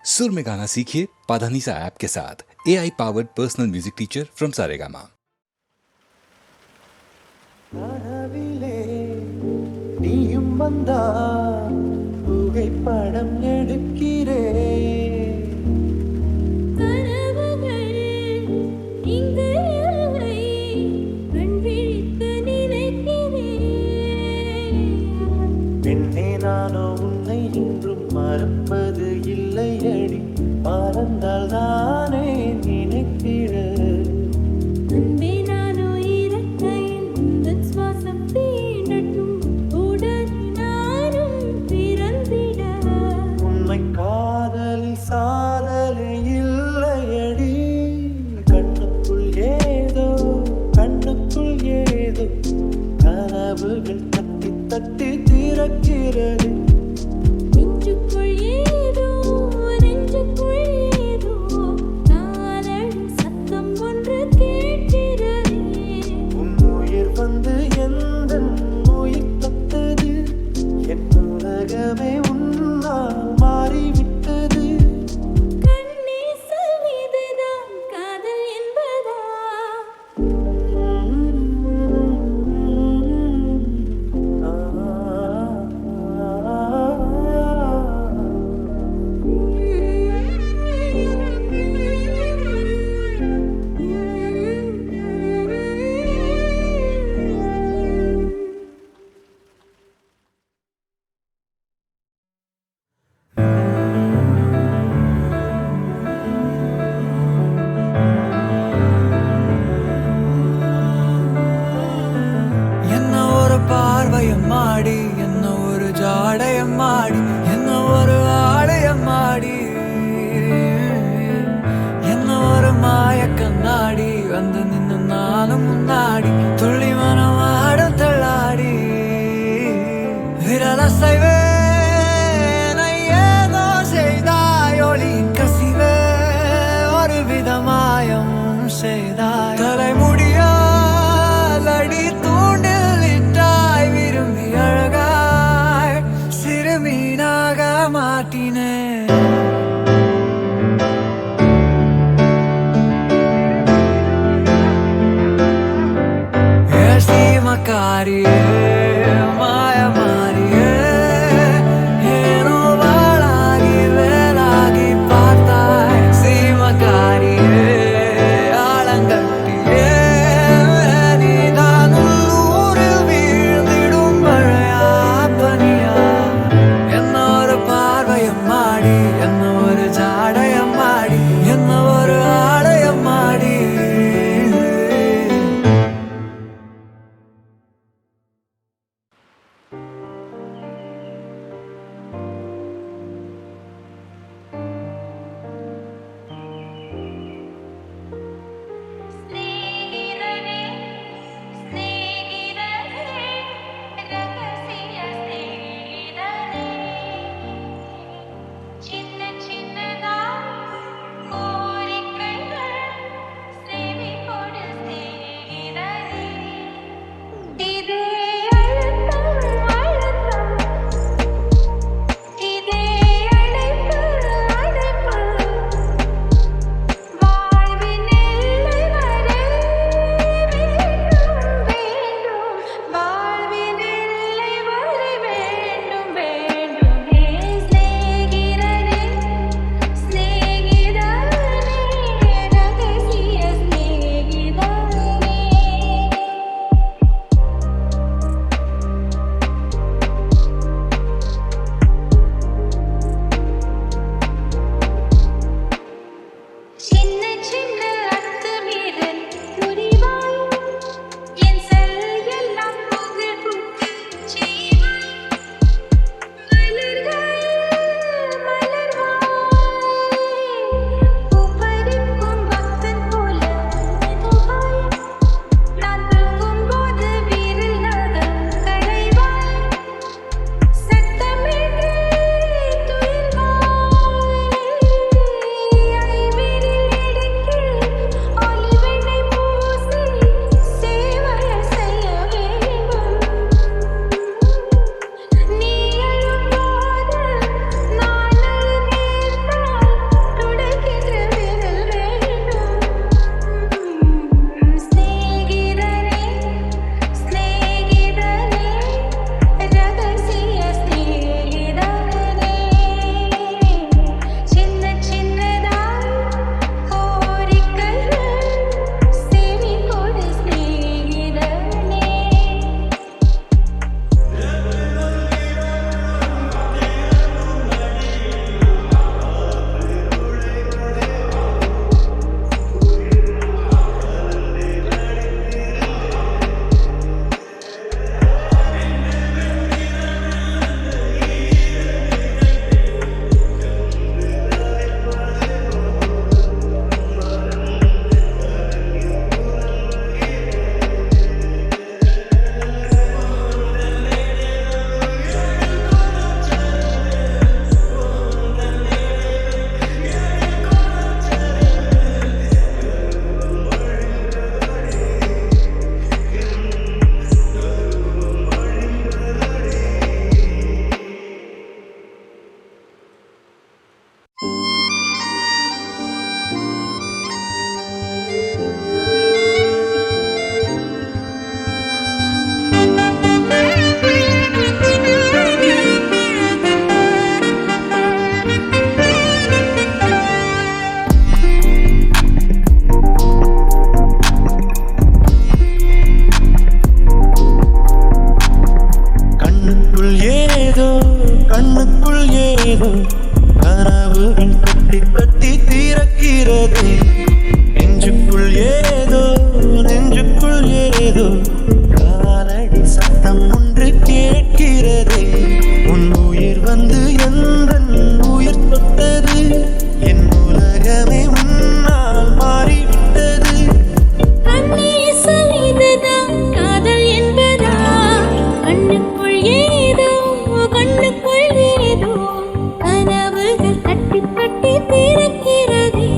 सुर में गाना सीखिए पाधानीसा ऐप के साथ। AI powered personal music teacher from Saregama. நீயும் வந்தா புகைப்படம் எடுக்கிறேன். கனவுகள் இங்கு இல்லை, கண் விழித்து நினைக்கிறேன். பெண்ணே நானோ உன்னை இன்றும் மறப்பது இல்லை அடி, மறந்தால் தானே நினைத்திட. அன்பே நானோ இறக்கையில் உந்தன் சுவாசம் தீண்டட்டும், உடன் நானும் பிறந்திட. உண்மை காதலில் சாதலை இல்லையடி, கண்ணுக்குள் ஏதோ கண்ணுக்குள் ஏதோ கனவுகள் தட்டி தட்டி திறக்கிறது. நெஞ்சுக்குள் ஏதோ நெஞ்சுக்குள் ஏதோ காலடி சத்தம் ஒன்று கேட்கிறதே. உன் உயிர் வந்து எந்தன் உயிர் தொட்டது, என் உலகமே உன்னால் மாறிவிட்டது. கண்ணீசல் மீதுதான் காதல் என்பதா? என்ன ஒரு பார்வையம் மாடி, என்ன ஒரு ஜாடையம் மாடி, என்ன ஒரு ஆடையம் மாடி, என்ன ஒரு மாய கண்ணாடி வந்து நின்று நானும் முன்னாடி துள்ளி மனம் ஆடும் தள்ளாடி விரலசைவே ஏதோ செய்தாய், ஒளியின் கசிவே ஒரு விதமாயம் செய்தாய். தலைமுடியால் அடி தூண்டில் இட்டாய், விரும்பி அழகாய் சிறுமீனாக மாட்டினேன். சீமக்காரியே மாயமாரியே, ஏனோ வாழாகி வேலாகி பார்த்தாய். சீமக்காரியே ஆலங்கட்டியே, நீதான் உள்ளூரில் வீழ்ந்திடும் மழையா பனியா. என்ன ஒரு பார்வையம் மாடி, என்ன ஒரு ஜாடையம் மாடி, என்ன ஒரு ஆடையம் மாடி. தட்டி தட்டி தீரக்கிறது நெஞ்சுக்குள் ஏதோ நெஞ்சுக்குள் ஏதோ காலடி சத்தம் ஒன்று கேட்கிறது உன் உயிர் வந்து எந்தன் உயிர் தொட்டது என் உலகமே உன்னால் மாறிவிட்டது கண்ணீசல் இதுதான் காதல் என்பதா கண்ணுக்குள் ஏதோ கனவுகள் தட்டி தட்டி திறக்கிறதே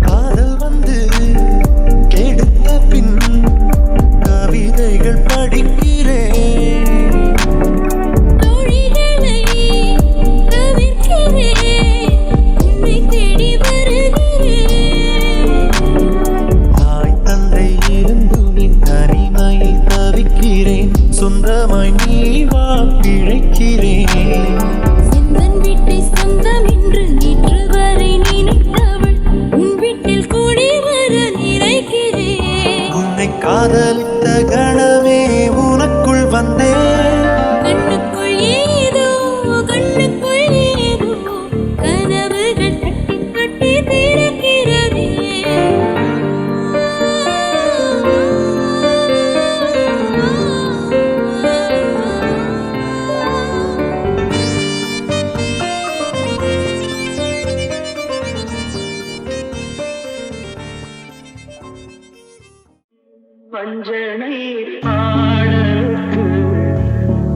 காதல் வந்து கெடுத்த பின் கவிதைகள் படிக்கிறேன் தோழிகளை தவிர்க்கிறேன் உன்னை தேடி வருகிறேன் தாய் தந்தை இருந்தும் தனிமையில் தவிக்கிறேன் சொந்தமாய் நீ வா பிழைக்கிறேன் செந்தன் வீட்டை சொந்தம் என்று நேற்று வரை நினைத்தவள் உன் வீட்டில் கூடி வர நினைக்கிறேன் உன்னை காதலித்த கணமே உனக்குள் வந்தேன் கண்ணுக்குள் ஏதோ கனவுகள் தட்டி தட்டி திறக்கிறதே வஞ்சனை பாடலுக்கு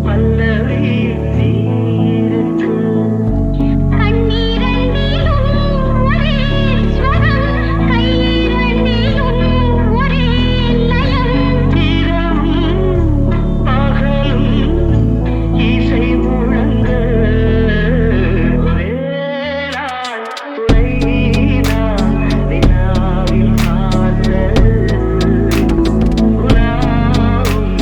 பல்லவி தீரத்து கண்ணீரண்டிலும் ஒரே ஸ்வரம் கையிரண்டிலும் ஒரே லயம் இரவும் பகலும் இசை முழங்க ஒரே நாள் உரைதான் நிலாவில் பார்த்தது உலாவும்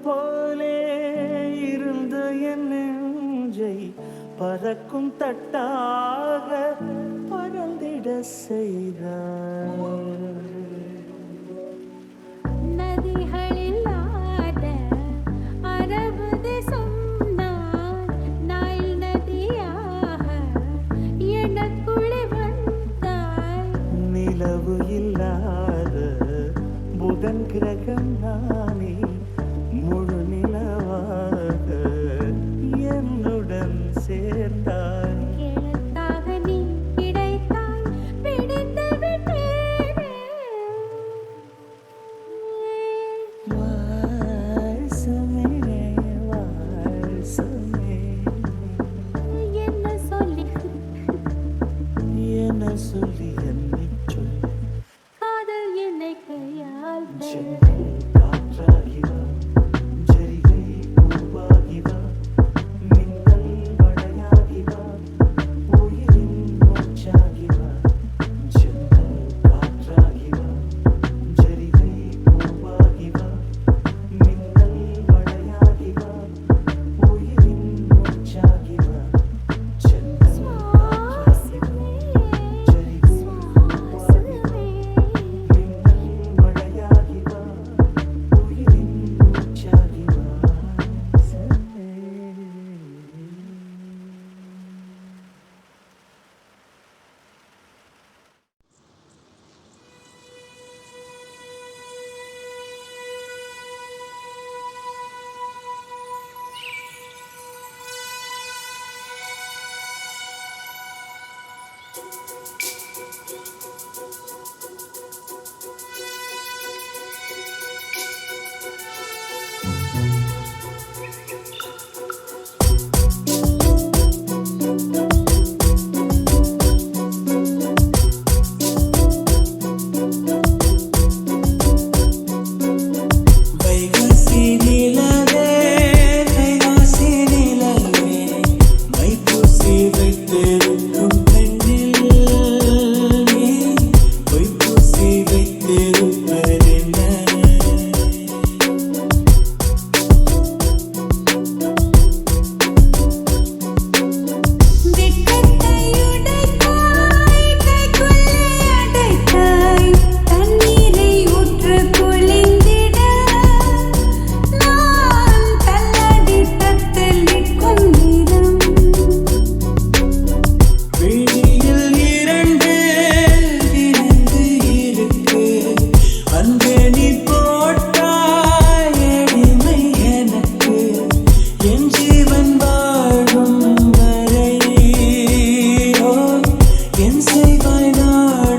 போலே இருந்த என் நெஞ்சை பறக்கும் தட்டாக பறந்திட செய்தார். நதிகளில்லாத அரபு தேசம் நான் நைல் நதியாக எனக்குள்ளே வந்தாய். நிலவு இல்லாத புதன் கிரகம் நானே முழு நிலவாக என்னுடன் சேர்ந்தாய். எனக்காக நீ கிடைத்தாய், பிடித்து விட்டேனே. வாசமே வாசமே என்ன சொல்லி என்ன சொல்லி என்னை சொல்லி காதல் என்னை கையால் சென்னை காற்றாகி வா, ஜரிகை பூவாகி வா, மின்னல் மழையாகி வா, உயிரின் மூச்சாகி வா. சென்னை காற்றாகி வா, ஜரிகை பூவாகி வா, மின்னல் மழையாகி வா, உயிரின் மூச்சாகி வா. சென்னை காற்றாகி வா, ஜரிகை பூவாகி வா, மின்னல் மழையாகி வா, உயிரின் மூச்சாகி வா. சென்னை. வைகாசி நிலவே வைகாசி நிலவே மைப்பூசி வைத்திருக்கும் பெண்ணில் நீ பொய்ப்பூசி வைத்திருப்பதென்ன? வெட்கத்தை உடைத்தாய், கைக்குள்ளே அடைத்தாய், தண்ணீரை ஊற்று குளிந்திட நான் தள்ளாடி தத்தளிக்கும் நேரம். விழியில் இரண்டு இருக்கு அன்பே நீ போட்டாய் எளிமை எனக்கு என் ஜீவன் வாழும் வரை ஓ என் செய்வாய் நாள்